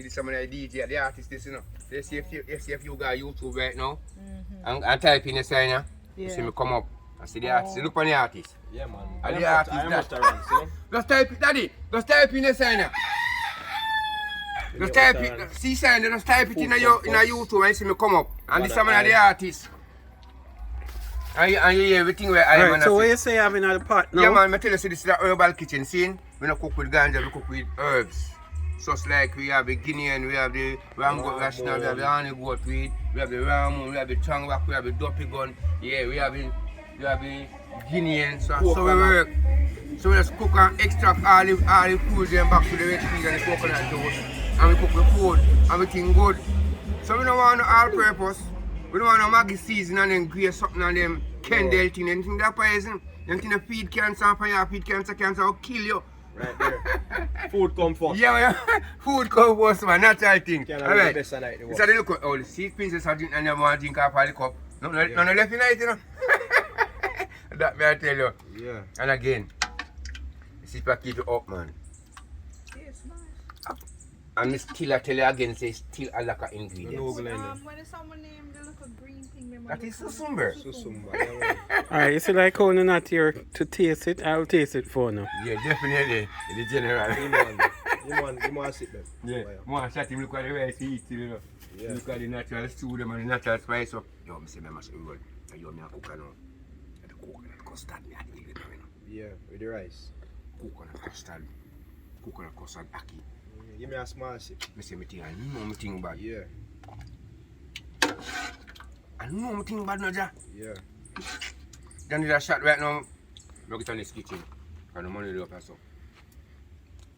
Some of the DJ, the artists, this, you know. They see if you got YouTube right now, and type in the sign, yeah. You see me come up. I see the artist. Look on the artist. Yeah, man. And the artist that. Just type it, Daddy. Just type in the sign, yeah. Just type it. See sign, just type it in a YouTube and you see me come up. And this some of the artists. And you hear everything where I am. Right, so what you say having at the pot now? Yeah, man, I tell you, see, this is the herbal kitchen scene. We don't cook with ganja, we cook with herbs. Just like we have the Guinean, we have the Ramgoat Rational, we have the honey goat weed, we have the Ramon, we have the Changwak, we have the Duppy gun. Yeah, we have the Guinean. So we work. So we just cook and extract all the foods and back to the recipes and the coconut juice. And we cook the food, everything good. So we don't want no all purpose. We don't want no Maggi season and then grate something and them Kendall thing. Anything that poison, anything that feed cancer, and for your feed cancer will kill you. Right there. Food come first. Yeah, food come first, man. Natural thing. Alright. This is the look at all the sea princess are drinking and they want to drink off all the cup. No left in it, you know. That may I tell you. Yeah. And again, this is to keep it up, man. It's nice. And I still tell you again, say still a lack of ingredients. When someone named the little green thing, that is susumber. Alright, you see like how you're not here to taste it, I'll taste it for now. Yeah, definitely. In the general. You want to sit there. Yeah, more shot him look at the way he eats, you know. Yeah. Look at the natural stew them and the natural spice up. Yo, I say, I must be good. And you have coconut now. The coconut custard, me I need it, you know. Yeah, with the rice. Coconut custard aki. Give me a small sip. I say, I know me thing bad. Yeah. I know me thing bad, no, ja. Yeah. Then do that shot right now. Look it on this kitchen. And the money up so.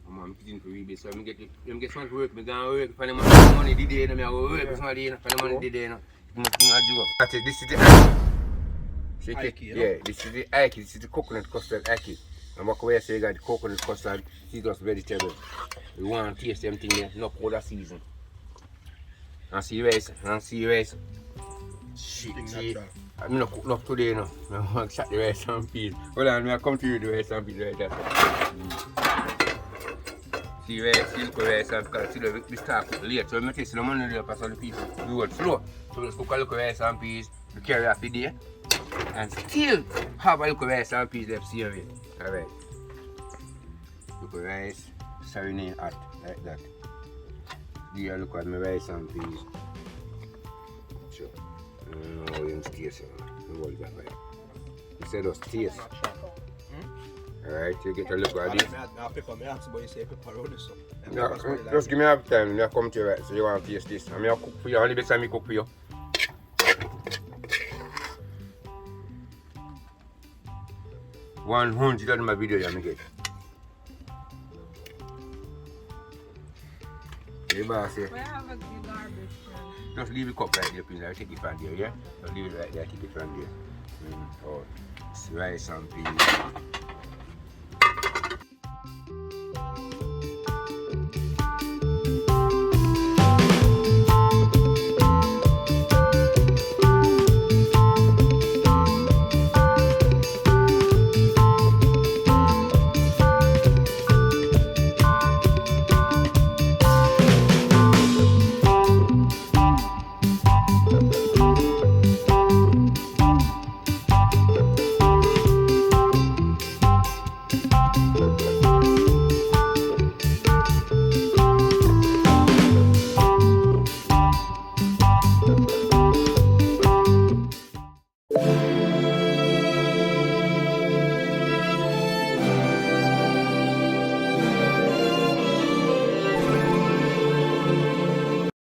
I'm kitchen for rebate, so I get some work. I go work for the money the day. I go work for somebody for the money the day. This is the ackee. Yeah, this is the ackee. This is the coconut custard ackee. And what way I say you got the coconut custard, citrus vegetable. We want to taste them things there, no powder season. And see rice, Shit. I'm not cooking up today, no. I want to shut the rice and peas. Hold on, I come to you the rice and peas right there. See rice, see the rice and peas. See we start cooking late. So I'm taste the money there for the people. We work slow. So let's cook a little rice and peas. We carry off the day. And still have a little rice and peas left here. Alright. Little rice, serenade hot like that. Here look at my rice and peas. Sure. No, you don't taste it. You hold that right. You say just taste. Alright, you get a look at this. Just give me half time, I come to you right, so you want to taste this. I'm going to cook for you, only best time I cook for you. 100 on my video, you get. Hey, boss, we have a garbage can. Just leave the cup right there, please. I'll take it from there, yeah? Just leave it right there, take it from there. Oh, rice and peas.